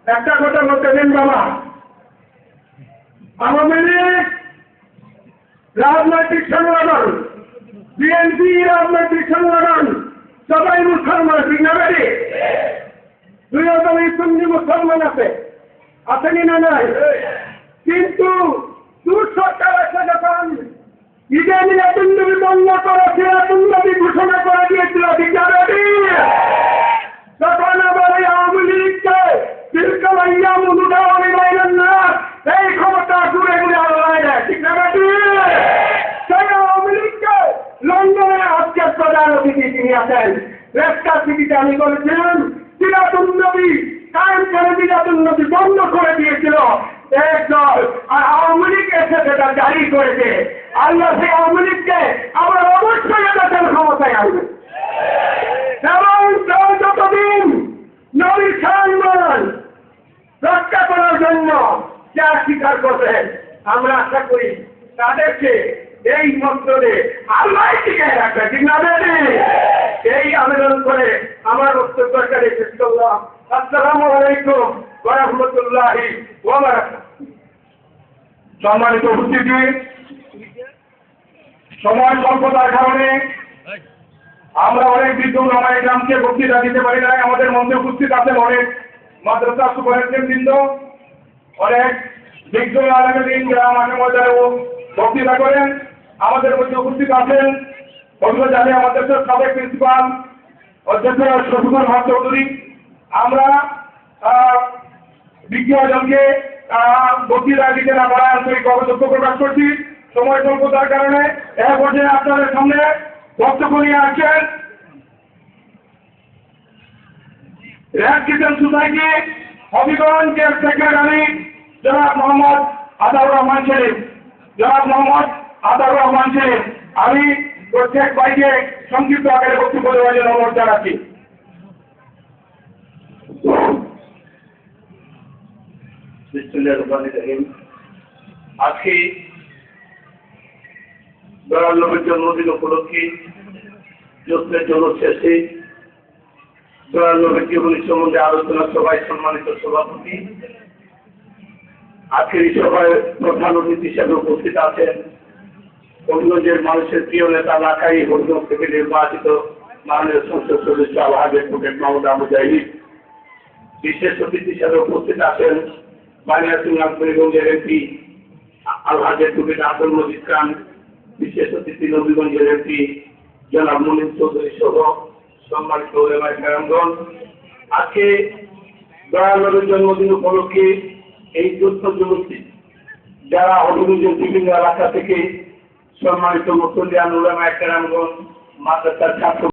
একটা কথা বলতে দিন বাবা, আওয়ামী লীগ রাজনৈতিক সংগঠন, বিএনপি রাজনৈতিক সংগঠন, সবাই মুসলমান, ঠিক না বেরি? দুইজন সুন্নি মুসলমান আসেনি না নাই? কিন্তু দূর সরকার এসে যখন ঈদে মিলাদুন্নবী বন্ধ করে সিরাতুন্নবী ঘোষণা করে দিয়েছিল, ঠিক না বেরি? তখন আবার এই আওয়ামী লীগকে তিলকাল আইয়ামু নুদাউলি বাইনান নাস, এই ক্ষমতা ঘুরে ঘুরে আল্লাহ দেয়, ঠিক না বেরি? সেই আওয়ামী লীগকে লন্ডনে আজকে প্রধান অতিথি তিনি আছেন। লেস্টার সিটিতে আমি বলেছিলাম সিরাতুন্নবী কায়েম করে মিলাদুন্নবী বন্ধ করে দিয়েছিল একদল, আর আওয়ামী লীগ এসে সেটা জারি করেছে। আল্লাহ সেই আওয়ামী লীগকে আবার অবশ্যই এদেশের ক্ষমতায় আনবে এবং যতদিন নবীর সম্মান রক্ষা করার জন্য যা স্বীকার করবেন, আমরা আশা করি তাদেরকে এই মন্ত্রে আল্লাহ টিকায় রাখবে, ঠিক না? এই আবেদন করে আমার বক্তব্য শেষ করলাম। আসসালামু আলাইকুম ওয়া রাহমাতুল্লাহি ওয়া বারাকাতুহু। সম্মানিত উপস্থিতি, সময় স্বল্পতার কারণে আমরা অনেক বিদ্যুৎ আমার গ্রামকে বক্তৃতা দিতে পারি নাই। আমাদের মধ্যে উপস্থিত আছেন অনেক মাদ্রাসা সুপারিনটেন্ডেন্ট, অনেক বিদ্যুৎ আলমদিন যারা মাঠে ময়দানে বক্তৃতা করেন। আমাদের মধ্যে উপস্থিত আছেন জানি আমাদের সাবেক প্রিন্সিপাল অধ্যক্ষ শফিকুল হক চৌধুরী। আমরা বিজ্ঞজনকে বক্তৃতা দিতে না পারা আন্তরিক অবদক্ষ প্রকাশ করছি। সময় স্বল্পতার কারণে এক পর্যায়ে আপনাদের সামনে বক্তব্য নিয়ে আসছেন red kitchen society Habiganj secretary জনাব মোহাম্মদ আতাউর রহমান শরীফ। জনাব মোহাম্মদ আতাউর রহমান শরীফ, আমি প্রত্যেক ভাইকে সংক্ষিপ্ত আকারে বক্তব্য দেওয়ার জন্য অনুরোধ জানাচ্ছি। আজকে দয়াল নবীর জন্মদিন উপলক্ষে যুদ্ধের জন্য শেষে দয়াল নবীর জীবনী সম্বন্ধে আলোচনা সভায় সম্মানিত সভাপতি, আজকের এই সভায় প্রধান অতিথি হিসেবে উপস্থিত আছেন হবিগঞ্জের মানুষের প্রিয় নেতা লাখাই হবিগঞ্জ থেকে নির্বাচিত মাননীয় সংসদ সদস্য আলহাজ অ্যাডভোকেট মাহমুদ আবু জাহিদ। বিশেষ অতিথি হিসেবে উপস্থিত আছেন হবিগঞ্জের এমপি আলহাজ অ্যাডভোকেট আব্দুল মজিদ খান। বিশেষ অতিথি নবীগঞ্জের এমপি জনাব মুনিম চৌধুরী সহ সম্মানিত ওলামায়ে কেরামগণ। আজকে দয়াল নবীর জন্মদিন উপলক্ষে এই যুদ্ধ জগৎটি যারা হবিগঞ্জের বিভিন্ন এলাকা থেকে সম্মানিত মুসল্লিয়ান ওলামায়ে কেরামগণ, মাদ্রাসার ছাত্র